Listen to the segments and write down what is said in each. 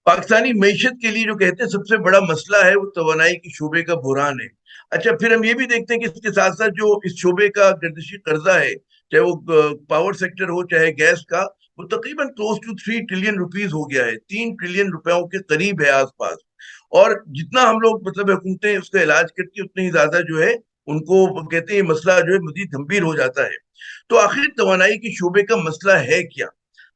पाकिस्तानी मीशत के लिए जो कहते हैं सबसे बड़ा मसला है वो तवानाई की शोबे का बुरहान है। अच्छा, फिर हम ये भी देखते हैं कि इसके साथ साथ जो इस शोबे का गर्दिशी कर्जा है, चाहे वो पावर सेक्टर हो चाहे गैस का, वो तकरीबन क्लोज टू 3 ट्रिलियन रुपीज हो गया है, 3 ट्रिलियन रुपयों के करीब है आसपास। और जितना हम लोग मतलब हुकूमतें उसका इलाज करती है उतनी ही ज्यादा जो है उनको कहते हैं ये मसला जो है मजीद गंभीर हो जाता है। तो आखिर तवानाई के शोबे का मसला है क्या?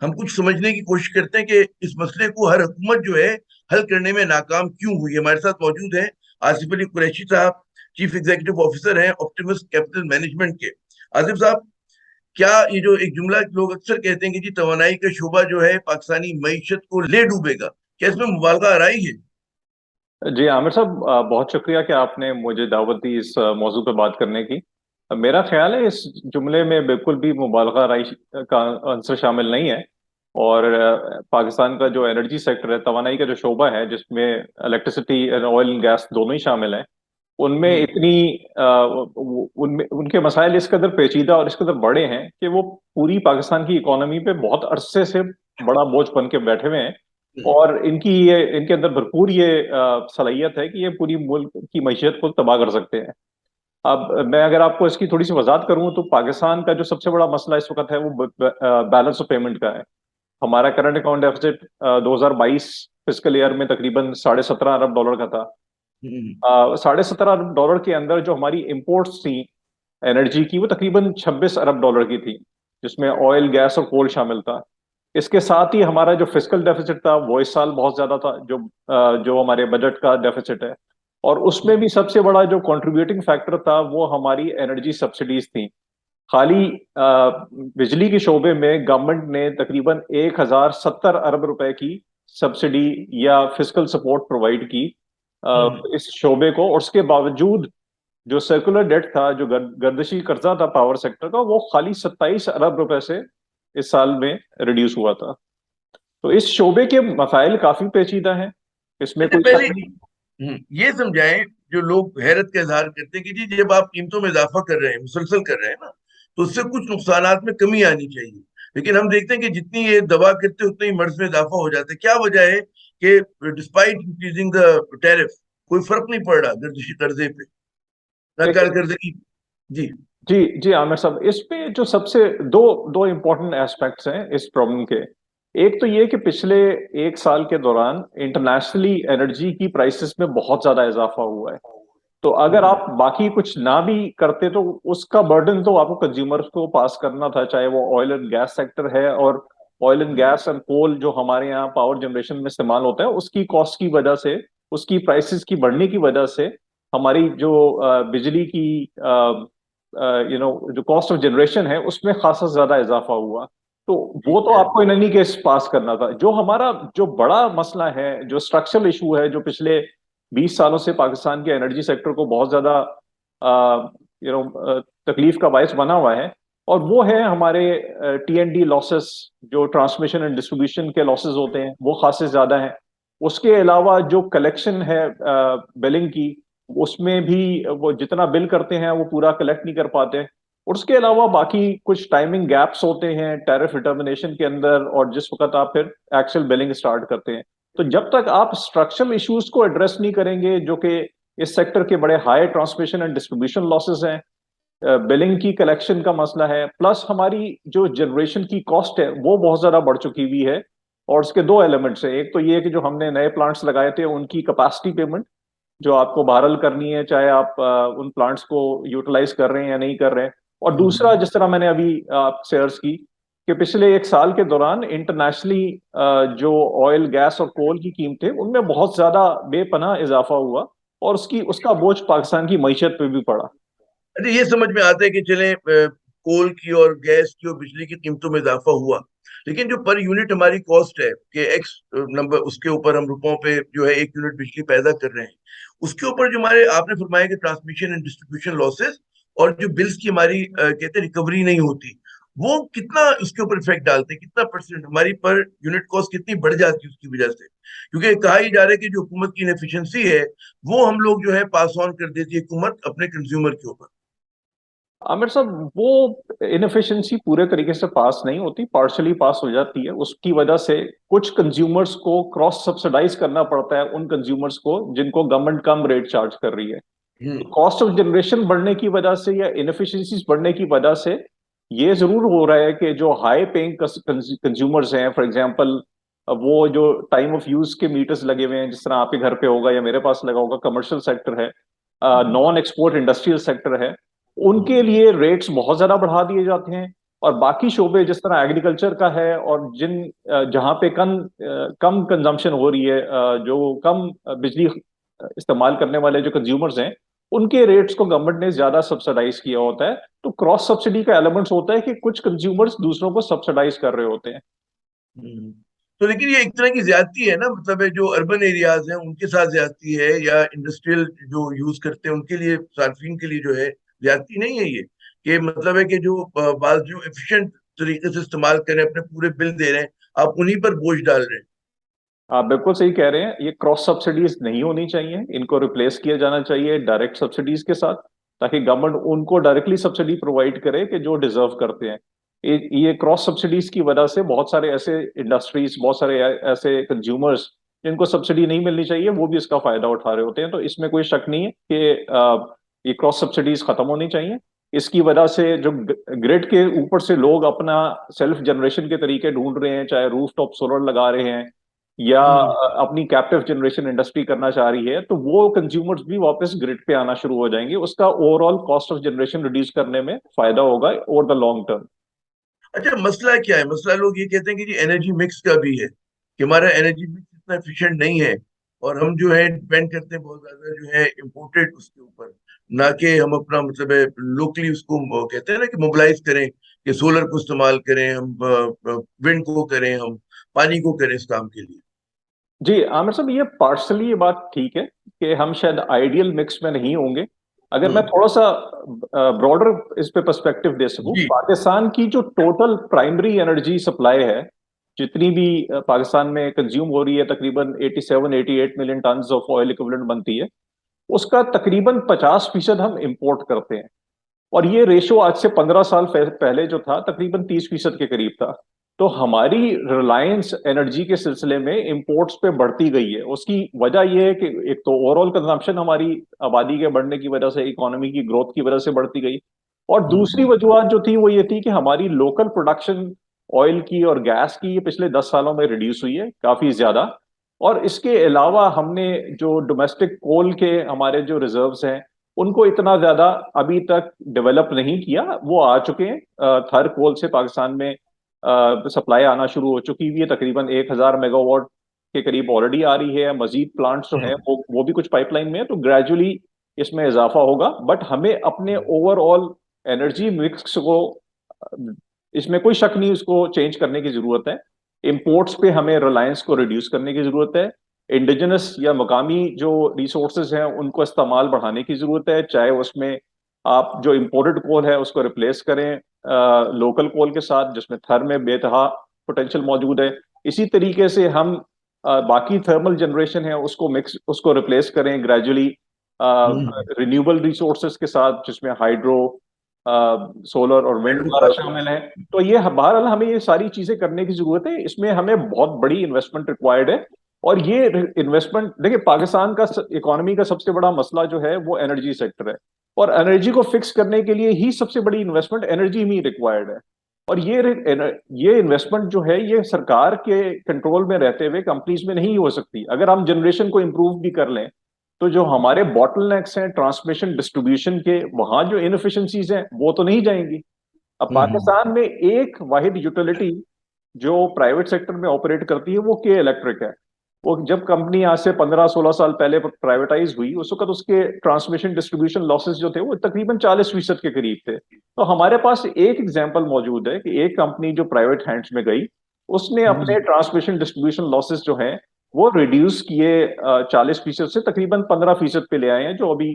हम कुछ समझने की कोशिश करते हैं कि इस मसले को हर हुकूमत जो है हल करने में नाकाम क्यों हुई है। हमारे साथ मौजूद है आसिफ अली कुरैशी साहब, चीफ एग्जीक्यूटिव ऑफिसर हैं ऑप्टिमस कैपिटल मैनेजमेंट के। आसिफ साहब, क्या ये जो एक जुमला लोग अक्सर कहते हैं कि जी तवानाई का शोबा जो है पाकिस्तानी मईशत को ले डूबेगा, क्या इसमें मुबालगा आराई है? जी आमिर साहब, बहुत शुक्रिया कि आपने मुझे दावत दी इस मौजू पर बात करने की। मेरा ख्याल है इस जुमले में बिल्कुल भी मुबालगा राई का आंसर शामिल नहीं है। और पाकिस्तान का जो एनर्जी सेक्टर है, तवानाई का जो शोबा है जिसमें electricity and oil and gas दोनों ही शामिल हैं, उनमें हम्म। इतनी उनमें उनके मसाइल इस कदर पेचीदा और इस कदर बड़े हैं कि वो पूरी पाकिस्तान की इकोनॉमी पे बहुत अरसे से बड़ा बोझ बन के बैठे हुए हैं। हम्म। और इनके अंदर भरपूर ये सलाहियत है कि ये पूरी मुल्क की मैशियत को तबाह कर सकते हैं। अब मैं अगर आपको इसकी थोड़ी सी वजाहत करूं तो पाकिस्तान का जो सबसे बड़ा मसला इस वक्त है वो बैलेंस ऑफ पेमेंट का है। हमारा current account deficit 2022 fiscal year में तकरीबन $17.5 अरब का था। हम्म। 17.5 अरब के अंदर जो हमारी इंपोर्ट्स थी एनर्जी की, वो तकरीबन $26 अरब की थी, जिसमें ऑयल गैस और कोल शामिल था। इसके साथ ही हमारा जो फिस्कल डेफिसिट था वो इस साल बहुत ज्यादा था, जो हमारे बजट का डेफिसिट है। और उसमें भी सबसे बड़ा जो कंट्रीब्यूटिंग फैक्टर था वो हमारी एनर्जी सब्सिडीज थी। खाली बिजली के शोबे में गवर्नमेंट ने तकरीबन 1070 अरब रुपए की सब्सिडी या फिस्कल सपोर्ट प्रोवाइड की हम्म। इस शोबे को। और उसके बावजूद जो सर्कुलर डेट था, जो गर्दिशी कर्जा था पावर सेक्टर का, वो खाली 27 अरब रुपए से इस साल में रिड्यूस हुआ था। तो इस शोबे के मसाइल काफी पेचीदा हैं, इसमें अच्छा, कोई पहले शक नहीं। ये समझाएं, जो लोग हैरत का इजहार करते हैं कि जी जब आप कीमतों में इजाफा कर रहे हैं, मुसलसल कर रहे हैं ना, तो उससे कुछ नुकसानात में कमी आनी चाहिए। लेकिन हम देखते हैं कि जितनी ये दवा करते हैं उतनी ही मर्ज में इजाफा हो जाता है। क्या वजह है कि डिस्पाइट इंक्रीजिंग द टैरिफ कोई फर्क नहीं पड़ रहा गर्दिशी कर्जे पे, ना कर देखिए, कर्जे की? जी। जी जी आमिर साहब, इस पे जो सबसे दो दो इम्पोर्टेंट एस्पेक्ट्स हैं इस प्रॉब्लम के। एक तो ये कि पिछले एक साल के दौरान इंटरनेशनली एनर्जी की प्राइसेस में बहुत ज्यादा इजाफा हुआ है। तो अगर हम्म। आप बाकी कुछ ना भी करते तो उसका बर्डन तो आपको कंज्यूमर्स को पास करना था, चाहे वो ऑयल एंड गैस सेक्टर है। और oil and gas and coal जो हमारे यहाँ पावर जनरेशन में इस्तेमाल होता है, उसकी कॉस्ट की वजह से, उसकी प्राइसेस की बढ़ने की वजह से हमारी जो बिजली की जो कॉस्ट ऑफ जनरेशन है उसमें खासा ज्यादा इजाफा हुआ। तो वो ठीक तो है। आपको इन एनी केस पास करना था। जो हमारा जो बड़ा मसला है, जो स्ट्रक्चरल इशू है, जो पिछले 20 सालों से पाकिस्तान के एनर्जी सेक्टर को बहुत ज्यादा तकलीफ का बायस बना हुआ है, और वो है हमारे टी एन डी लॉसेस। जो ट्रांसमिशन एंड डिस्ट्रीब्यूशन के लॉसेस होते हैं वो खासे ज्यादा हैं। उसके अलावा जो कलेक्शन है बिलिंग की, उसमें भी वो जितना बिल करते हैं वो पूरा कलेक्ट नहीं कर पाते। और उसके अलावा बाकी कुछ टाइमिंग गैप्स होते हैं टैरिफ डिटर्मिनेशन के अंदर, और जिस वक्त आप फिर एक्चुअल बिलिंग स्टार्ट करते हैं। तो जब तक आप स्ट्रक्चरल इश्यूज को एड्रेस नहीं करेंगे, जो कि इस सेक्टर के बड़े high transmission and distribution losses हैं, बिलिंग की कलेक्शन का मसला है, प्लस हमारी जो जनरेशन की कॉस्ट है वो बहुत ज्यादा बढ़ चुकी हुई है। और उसके दो एलिमेंट्स हैं। एक तो ये कि जो हमने नए प्लांट्स लगाए थे उनकी कैपेसिटी पेमेंट जो आपको बहरहाल करनी है, चाहे आप उन प्लांट्स को यूटिलाइज कर रहे हैं या नहीं कर रहे हैं। और दूसरा, हम्म। जिस तरह मैंने अभी आपसे अर्ज की, कि पिछले एक साल के दौरान इंटरनेशनली जो ऑयल गैस और कोल की कीमतें, उनमें बहुत ज्यादा बेपनाह इजाफा हुआ। और उसका बोझ पाकिस्तान की मईशत पे भी पड़ा। अच्छा, ये समझ में आता है कि चले कोल की और गैस की और बिजली की कीमतों में इजाफा हुआ, लेकिन जो पर यूनिट हमारी कॉस्ट है कि एक्स नंबर, उसके ऊपर हम रुपयों पे जो है 1 यूनिट बिजली पैदा कर रहे हैं, उसके ऊपर जो हमारे आपने फरमाया कि ट्रांसमिशन एंड डिस्ट्रीब्यूशन लॉसेस और जो बिल्स की हमारी कहते हैं रिकवरी नहीं होती, वो कितना उसके ऊपर इफेक्ट डालते हैं? कितना परसेंट हमारी पर यूनिट कॉस्ट कितनी बढ़ जाती है उसकी वजह से? क्योंकि कहा ही जा रहा है कि जो हुकूमत की इनएफिशिएंसी है वो हम लोग जो है पास ऑन कर देती है हुकूमत अपने कंज्यूमर के ऊपर। आमिर साहब, वो इनएफिशिएंसी पूरे तरीके से पास नहीं होती, पार्शली पास हो जाती है। उसकी वजह से कुछ कंज्यूमर्स को क्रॉस सब्सिडाइज करना पड़ता है, उन कंज्यूमर्स को जिनको गवर्नमेंट कम रेट चार्ज कर रही है। हम्म। तो कॉस्ट ऑफ जनरेशन बढ़ने की वजह से या इनएफिशिएंसीज बढ़ने की वजह से ये जरूर हो रहा है कि जो हाई पेइंग कंज्यूमर्स हैं, फॉर एग्जांपल वो जो टाइम ऑफ यूज के मीटर्स लगे हुए हैं, जिस तरह आपके घर पे होगा या मेरे पास लगा होगा, कमर्शियल सेक्टर है, नॉन एक्सपोर्ट इंडस्ट्रियल सेक्टर है, उनके लिए रेट्स बहुत ज्यादा बढ़ा दिए जाते हैं। और बाकी शोबे जिस तरह एग्रीकल्चर का है, और जहाँ पे कम कंजम्पशन हो रही है, जो कम बिजली इस्तेमाल करने वाले जो कंज्यूमर्स हैं, उनके रेट्स को गवर्नमेंट ने ज्यादा सब्सिडाइज किया होता है। तो क्रॉस सब्सिडी का एलिमेंट्स होता है कि कुछ कंज्यूमर्स दूसरों को सब्सिडाइज कर रहे होते हैं। हम्म। तो लेकिन ये एक तरह की ज्यादती है ना, मतलब है जो अर्बन एरियाज हैं उनके साथ ज्यादती है, या इंडस्ट्रियल जो यूज करते हैं उनके लिए, सार्फिन के लिए जो है ज्यादती नहीं है ये, कि मतलब है कि जो बात जो एफिशिएंट तरीके से इस्तेमाल करें, अपने पूरे बिल दे रहे हैं, आप उन्हीं पर बोझ डाल रहे हैं। आप बिल्कुल सही कह रहे हैं, ये क्रॉस सब्सिडीज नहीं होनी चाहिए, इनको रिप्लेस किया जाना चाहिए डायरेक्ट सब्सिडीज के साथ, ताकि गवर्नमेंट उनको डायरेक्टली सब्सिडी प्रोवाइड करे कि जो डिजर्व करते हैं। ये क्रॉस सब्सिडीज की वजह से बहुत सारे ऐसे इंडस्ट्रीज, बहुत सारे ऐसे कंज्यूमर्स जिनको सब्सिडी नहीं मिलनी चाहिए, वो भी इसका फायदा उठा रहे होते हैं। तो इसमें कोई शक नहीं है कि ये क्रॉस सब्सिडीज खत्म होनी चाहिए। इसकी वजह से जो ग्रिड के ऊपर से लोग अपना सेल्फ जनरेशन के तरीके ढूंढ रहे हैं, चाहे रूफ टॉप सोलर लगा रहे हैं या हम्म। अपनी कैप्टिव जनरेशन इंडस्ट्री करना चाह रही है, तो वो कंज्यूमर्स भी वापस ग्रिड पे आना शुरू हो जाएंगे। उसका overall cost of generation reduce करने में फायदा होगा ओवर द लॉन्ग टर्म। अच्छा, मसला क्या है? मसला लोग ये कहते हैं कि जी एनर्जी मिक्स का भी है, कि हमारा एनर्जी मिक्स इतना एफिशिएंट नहीं है, और हम जो है डिपेंड करते हैं बहुत ज्यादा जो है इम्पोर्टेड उसके ऊपर, ना कि हम अपना मतलब है लोकली उसको कहते हैं ना कि मोबिलाइज करें, कि सोलर को इस्तेमाल करें हम, विंड को करें हम, पानी को करें इस काम के लिए। जी आमिर साहब, ये पार्शली ये बात ठीक है कि हम शायद आइडियल मिक्स में नहीं होंगे। अगर मैं हम्म। थोड़ा सा ब्रॉडर इस पे पर्सपेक्टिव दे सकूं, जी। पाकिस्तान की जो टोटल प्राइमरी एनर्जी सप्लाई है, जितनी भी पाकिस्तान में कंज्यूम हो रही है, तकरीबन 87-88 million ton of oil equivalent बनती है, उसका तकरीबन 50% हम इंपोर्ट करते हैं। और ये रेशो आज से 15 साल पहले जो था, तकरीबन 30% के करीब था। तो हमारी रिलायंस एनर्जी के सिलसिले में इंपोर्ट्स पे बढ़ती गई है। उसकी वजह यह है कि एक तो ओवरऑल कंजम्पशन हमारी आबादी के बढ़ने की वजह से, इकोनॉमी की ग्रोथ की वजह से बढ़ती गई, और दूसरी हम्म। वजूहत जो थी वो ये थी कि हमारी लोकल प्रोडक्शन ऑयल की और गैस की ये पिछले 10 सालों में रिड्यूस हुई है काफी ज्यादा। और इसके अलावा हमने जो डोमेस्टिक कोल के हमारे जो रिजर्व्स हैं, उनको इतना ज्यादा अभी तक डेवलप नहीं किया। वो आ चुके हैं, थर कोल से पाकिस्तान में सप्लाई आना शुरू हो चुकी हुई है, तकरीबन 1,000 मेगावाट के करीब ऑलरेडी आ रही है। मजीद प्लांट्स जो हैं हम्म। वो भी कुछ पाइपलाइन में है, तो ग्रेजुअली इसमें इजाफा होगा। बट हमें अपने ओवरऑल एनर्जी मिक्स को, इसमें कोई शक नहीं, उसको चेंज करने की जरूरत है। इंपोर्ट्स पे हमें रिलायंस को रिड्यूस करने की जरूरत है। इंडिजिनस या मकामी जो रिसोर्सेज हैं उनको इस्तेमाल बढ़ाने की जरूरत है, चाहे उसमें आप जो इम्पोर्टेड कोल है उसको रिप्लेस करें लोकल कोल के साथ, जिसमें थर में बेतहा पोटेंशियल मौजूद है। इसी तरीके से हम बाकी थर्मल जनरेशन है उसको रिप्लेस करें ग्रेजुअली हम्म। रिन्यूएबल रिसोर्सेज के साथ, जिसमें हाइड्रो, सोलर और विंड वगैरह शामिल है। तो ये बहरहाल हमें ये सारी चीजें करने की जरूरत है, इसमें हमें बहुत बड़ी इन्वेस्टमेंट रिक्वायर्ड है। और ये इन्वेस्टमेंट, देखिए, पाकिस्तान का इकोनॉमी का सबसे बड़ा मसला जो है वो एनर्जी सेक्टर है, और एनर्जी को फिक्स करने के लिए ही सबसे बड़ी इन्वेस्टमेंट एनर्जी में रिक्वायर्ड है। और ये इन्वेस्टमेंट जो है ये सरकार के कंट्रोल में रहते हुए कंपनीज में नहीं हो सकती। अगर हम जनरेशन को इम्प्रूव भी कर लें, तो जो हमारे बॉटलनेक्स हैं ट्रांसमिशन डिस्ट्रीब्यूशन के, वहां जो इनएफिशिएंसीज हैं वो तो नहीं जाएंगी। अब हम्म। पाकिस्तान में एक वाहिद यूटिलिटी जो प्राइवेट सेक्टर में ऑपरेट करती है वो के इलेक्ट्रिक है। वो जब कंपनी आज से 15-16 साल पहले प्राइवेटाइज हुई, उस वक्त उसके ट्रांसमिशन डिस्ट्रीब्यूशन लॉसेस जो थे वो तकरीबन 40% के करीब थे। तो हमारे पास एक एग्जांपल मौजूद है कि एक कंपनी जो प्राइवेट हैंड्स में गई, उसने अपने हम्म। ट्रांसमिशन डिस्ट्रीब्यूशन लॉसेस जो हैं वो रिड्यूस किए 40% से तकरीबन 15% पे ले आए हैं, जो अभी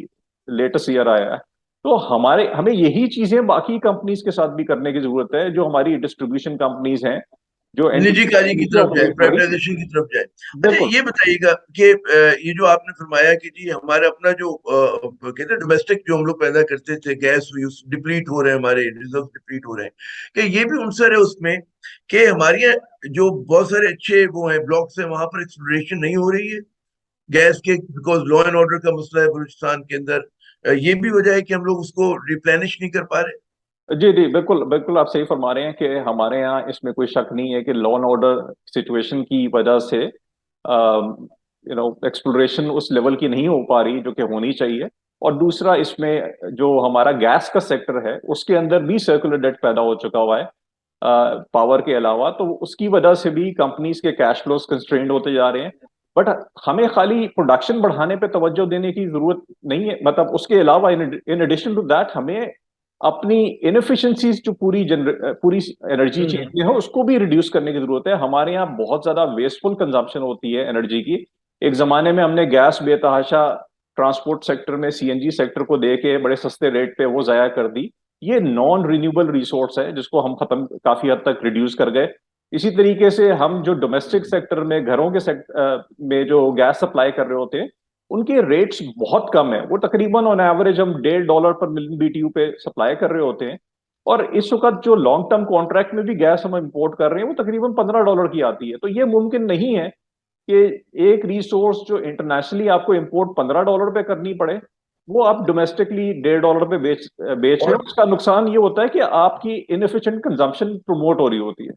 लेटेस्ट ईयर आया है। तो हमें यही चीजें बाकी कंपनीज के साथ भी करने की जरूरत है, जो हमारी डिस्ट्रीब्यूशन कंपनीज हैं। जो निजीकरण की एनटीपीसी तरफ जाए, ऑपरेट करी। प्राइवेटाइजेशन की तरफ जाए। अच्छा बिल्कुल। ये बताइएगा कि ये जो आपने फरमाया कि जी हमारा अपना जो कहते हैं डोमेस्टिक जो हम लोग पैदा करते थे गैस डिप्लीट हो रहे हैं, हमारे रिजर्व डिप्लीट हो रहे हैं, कि ये भी आंसर है उसमें कि हमारे यहाँ जो बहुत सारे अच्छे वो हैं ब्लॉक्स हैं वहां पर एक्सप्लोरेशन नहीं हो रही है गैस के, बिकॉज लॉ एंड ऑर्डर का मसला है बलूचिस्तान के अंदर। ये भी वजह है कि हम लोग उसको रिप्लेनिश नहीं कर पा रहे। जी जी, बिल्कुल बिल्कुल, आप सही फरमा रहे हैं कि हमारे यहाँ इसमें कोई शक नहीं है कि लॉ एंड ऑर्डर सिचुएशन की वजह से एक्सप्लोरेशन उस लेवल की नहीं हो पा रही जो कि होनी चाहिए। और दूसरा, इसमें जो हमारा गैस का सेक्टर है उसके अंदर भी सर्कुलर डेट पैदा हो चुका हुआ है पावर के अलावा, तो उसकी वजह से भी कंपनीज के कैश फ्लोज कंस्ट्रेंड होते जा रहे हैं। बट हमें खाली प्रोडक्शन बढ़ाने पे तवज्जो देने की जरूरत नहीं है, मतलब उसके अलावा इन एडिशन टू दैट हमें अपनी इनएफिशिएंसीज जो पूरी एनर्जी चेन हम्म। में है उसको भी रिड्यूस करने की जरूरत है। हमारे यहाँ बहुत ज्यादा वेस्टफुल कंजम्पशन होती है एनर्जी की। एक जमाने में हमने गैस बेतहाशा ट्रांसपोर्ट सेक्टर में सीएनजी सेक्टर को दे के बड़े सस्ते रेट पे वो जाया कर दी। ये नॉन रिन्यूएबल रिसोर्स है जिसको हम खत्म काफी हद तक रिड्यूस कर गए। इसी तरीके से हम जो डोमेस्टिक सेक्टर में घरों के में जो गैस सप्लाई कर रहे होते हैं उनके रेट्स बहुत कम है। वो तकरीबन ऑन एवरेज हम $1.5 पर मिलियन बीटीयू पे सप्लाई कर रहे होते हैं। और इस वक्त जो लॉन्ग टर्म कॉन्ट्रैक्ट में भी गैस हम इंपोर्ट कर रहे हैं वो तकरीबन $15 की आती है। तो ये मुमकिन नहीं है कि एक रिसोर्स जो इंटरनेशनली आपको इंपोर्ट $15 पे करनी पड़े वो आप डोमेस्टिकली $1.5 पे बेच बेच रहे और हो। उसका नुकसान ये होता है कि आपकी इनएफिशिएंट कंजम्पशन प्रमोट हो रही होती है।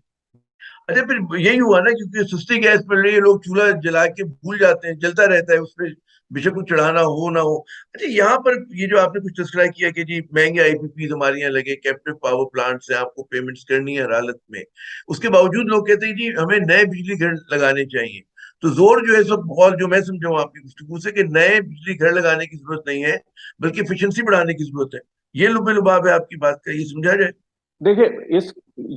अच्छा फिर यही हुआ ना, क्योंकि सस्ती गैस मिल रही है, लोग चूल्हा जला के भूल जाते हैं, जलता रहता है उसपे, बेशक कुछ चढ़ाना हो ना हो। अच्छा यहाँ पर ये जो आपने कुछ तस्करा किया कि जी महंगे आईपीपी हमारे यहाँ लगे, कैप्टिव पावर प्लांट से आपको पेमेंट्स करनी है हर हालत में, उसके बावजूद लोग कहते हैं जी हमें नए बिजली घर लगाने चाहिए। तो जोर जो है सब, और जो मैं समझा हूँ आपकी गुफ्तगू से, कि नए बिजली घर लगाने की जरूरत नहीं है बल्कि एफिशिएंसी बढ़ाने की जरूरत है। ये लुबे लुबाब है आपकी बात का, ये समझा जाए। देखिए, इस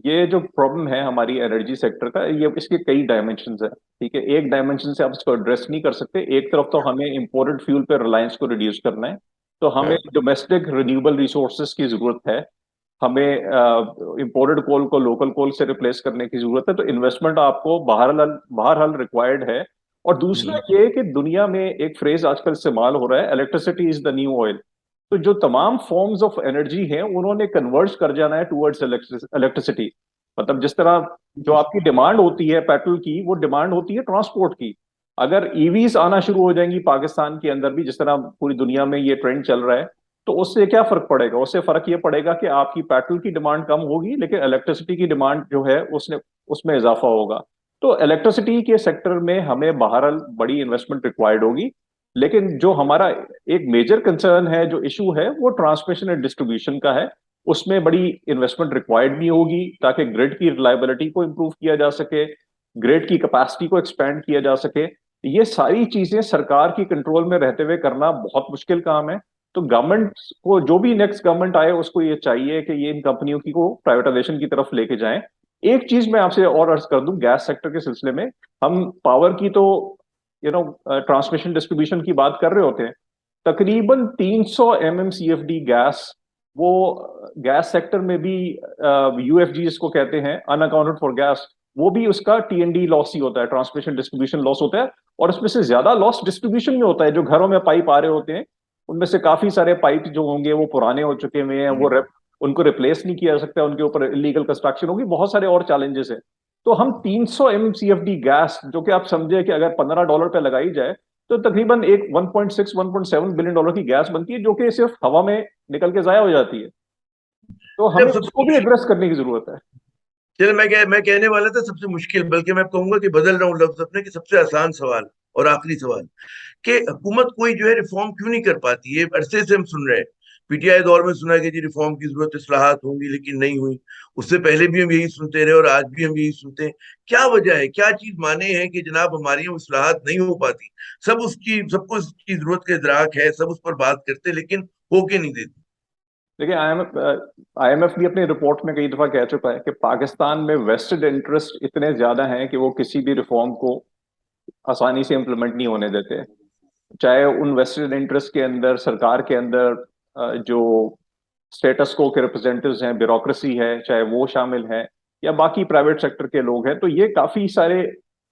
ये जो प्रॉब्लम है हमारी एनर्जी सेक्टर का, ये इसके कई डायमेंशंस है। ठीक है, एक डायमेंशन से आप इसको एड्रेस नहीं कर सकते। एक तरफ तो हमें इंपोर्टेड फ्यूल पे रिलायंस को रिड्यूस करना है, तो हमें हाँ। डोमेस्टिक रिन्यूएबल रिसोर्सेज की जरूरत है। हमें इंपोर्टेड कोल को लोकल कोल से रिप्लेस करने की जरूरत है। तो इन्वेस्टमेंट आपको बहरहाल रिक्वायर्ड है। और दूसरा हम्म। ये कि दुनिया में एक फ्रेज आजकल इस्तेमाल हो रहा है, electricity is the new oil. तो जो तमाम फॉर्म्स ऑफ एनर्जी हैं उन्होंने कन्वर्ज कर जाना है टुवर्ड्स इलेक्ट्रिसिटी। मतलब जिस तरह जो आपकी डिमांड होती है पेट्रोल की, वो डिमांड होती है ट्रांसपोर्ट की। अगर ईवीज आना शुरू हो जाएंगी पाकिस्तान के अंदर भी, जिस तरह पूरी दुनिया में ये ट्रेंड चल रहा है, तो उससे क्या फर्क पड़ेगा? उससे फर्क ये पड़ेगा कि आपकी पेट्रोल की डिमांड कम होगी लेकिन इलेक्ट्रिसिटी की डिमांड जो है उसने उसमें इजाफा होगा। तो इलेक्ट्रिसिटी के सेक्टर में हमें बहरहाल बड़ी इन्वेस्टमेंट रिक्वायर्ड होगी। लेकिन जो हमारा एक मेजर कंसर्न है, जो इशू है, वो ट्रांसमिशन एंड डिस्ट्रीब्यूशन का है। उसमें बड़ी इन्वेस्टमेंट रिक्वायर्ड भी होगी ताकि ग्रिड की रिलायबिलिटी को इम्प्रूव किया जा सके, ग्रिड की कैपेसिटी को एक्सपेंड किया जा सके। ये सारी चीजें सरकार की कंट्रोल में रहते हुए करना बहुत मुश्किल काम है। तो गवर्नमेंट को, जो भी नेक्स्ट गवर्नमेंट आए, उसको ये चाहिए कि ये इन कंपनियों की को प्राइवेटाइजेशन की तरफ लेके जाएं। एक चीज मैं आपसे और अर्ज कर दूं गैस सेक्टर के सिलसिले में। हम पावर की तो ट्रांसमिशन डिस्ट्रीब्यूशन की बात कर रहे होते हैं। तकरीबन 300 MMCFD गैस, वो गैस सेक्टर में भी यूएफजी जिसको कहते हैं, अनअकाउंटेड फॉर गैस, वो भी उसका टीएनडी लॉस ही होता है, ट्रांसमिशन डिस्ट्रीब्यूशन लॉस होता है। और उसमें से ज्यादा लॉस डिस्ट्रीब्यूशन में होता है। जो घरों में पाइप आ रहे होते हैं उनमें से काफी सारे पाइप जो होंगे वो पुराने हो चुके हुए हैं, उनको रिप्लेस नहीं किया जा सकता, उनके ऊपर इलीगल कंस्ट्रक्शन होगी, बहुत सारे और चैलेंजेस है। तो हम 300 MMCFD गैस, जो कि आप समझे कि अगर $15 पे लगाई जाए तो तकरीबन एक 1.6 $1.7 बिलियन की गैस बनती है, जो कि सिर्फ हवा में निकल के जाया हो जाती है। तो हमें जब उसको सबसे भी एड्रेस करने की जरूरत है। चलो मैं कहने वाला था सबसे मुश्किल, बल्कि मैं कहूंगा कि बदल रहा हूँ लफ्ज अपने, कि सबसे आसान सवाल और आखिरी सवाल, कि हुकूमत कोई जो है रिफॉर्म क्यों नहीं कर पाती? ये अरसे से हम सुन रहे हैं, पीटीआई दौर में सुना कि जी रिफॉर्म की जरूरत, इस्लाहात होंगी, लेकिन नहीं हुई। उससे पहले भी हम यही सुनते रहे और आज भी हम यही सुनते हैं। क्या वजह है, क्या चीज माने हैं कि जनाब हमारी यहाँ इस्लाहात नहीं हो पाती? सबको उसकी जरूरत का इदराक है, सब उस पर बात करते, लेकिन होके नहीं देती। देखिए, आईएमएफ भी अपनी रिपोर्ट में कई दफा कह चुका है कि पाकिस्तान में वेस्टेड इंटरेस्ट इतने ज्यादा हैं कि वो किसी भी रिफॉर्म को आसानी से इम्प्लीमेंट नहीं होने देते। चाहे उन वेस्टेड इंटरेस्ट के अंदर सरकार के अंदर जो स्टेटस को के रिप्रेजेंटेटिव्स हैं, ब्यूरोक्रेसी है, चाहे वो शामिल है, या बाकी प्राइवेट सेक्टर के लोग हैं, तो ये काफी सारे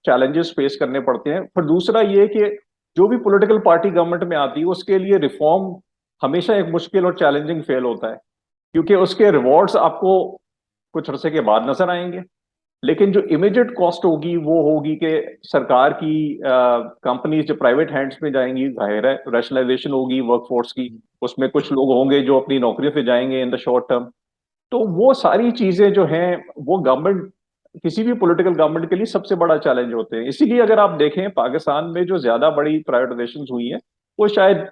चैलेंजेस फेस करने पड़ते हैं। फिर दूसरा ये कि जो भी पॉलिटिकल पार्टी गवर्नमेंट में आती है उसके लिए रिफॉर्म हमेशा एक मुश्किल और चैलेंजिंग फेल होता है, क्योंकि उसके रिवॉर्ड्स आपको कुछ अरसे के बाद नजर आएंगे, लेकिन जो इमीडिएट कॉस्ट होगी वो होगी कि सरकार की कंपनीज जो प्राइवेट हैंड्स में जाएंगी, जाहिर है रैशनलाइजेशन होगी वर्कफोर्स की, उसमें कुछ लोग होंगे जो अपनी नौकरी से जाएंगे इन द शॉर्ट टर्म। तो वो सारी चीजें जो हैं वो गवर्नमेंट, किसी भी पॉलिटिकल गवर्नमेंट के लिए सबसे बड़ा चैलेंज होते हैं। इसीलिए अगर आप देखें पाकिस्तान में जो ज्यादा बड़ी प्राइवेटाइजेशन हुई है वो शायद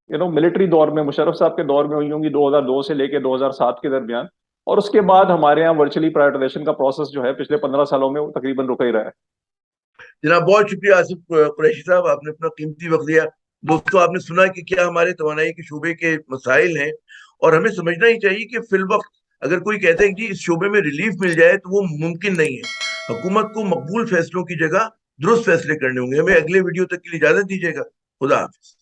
मिलिट्री दौर में, मुशर्रफ साहब के दौर में हुई होंगी 2002 से लेकर 2007 के दरमियान, और उसके बाद हमारे यहाँ वर्चुअली प्राइवेटाइजेशन का प्रोसेस जो है पिछले 15 सालों में वो तकरीबन रुका ही रहा है। जनाब बहुत शुक्रिया आसिफ कुरैशी साहब, आपने अपना कीमती वक्त दिया। दोस्तों, आपने सुना कि क्या हमारे तवानाई के शोबे के मसाइल हैं, और हमें समझना ही चाहिए कि फिल वक्त अगर कोई कहता है कि जी इस शोबे में रिलीफ मिल जाए तो वो मुमकिन नहीं है। हुकूमत को मकबूल फैसलों की जगह दुरुस्त फैसले करने होंगे। हमें अगले वीडियो तक के लिए इजाजत दीजिएगा। खुदा हाफिज।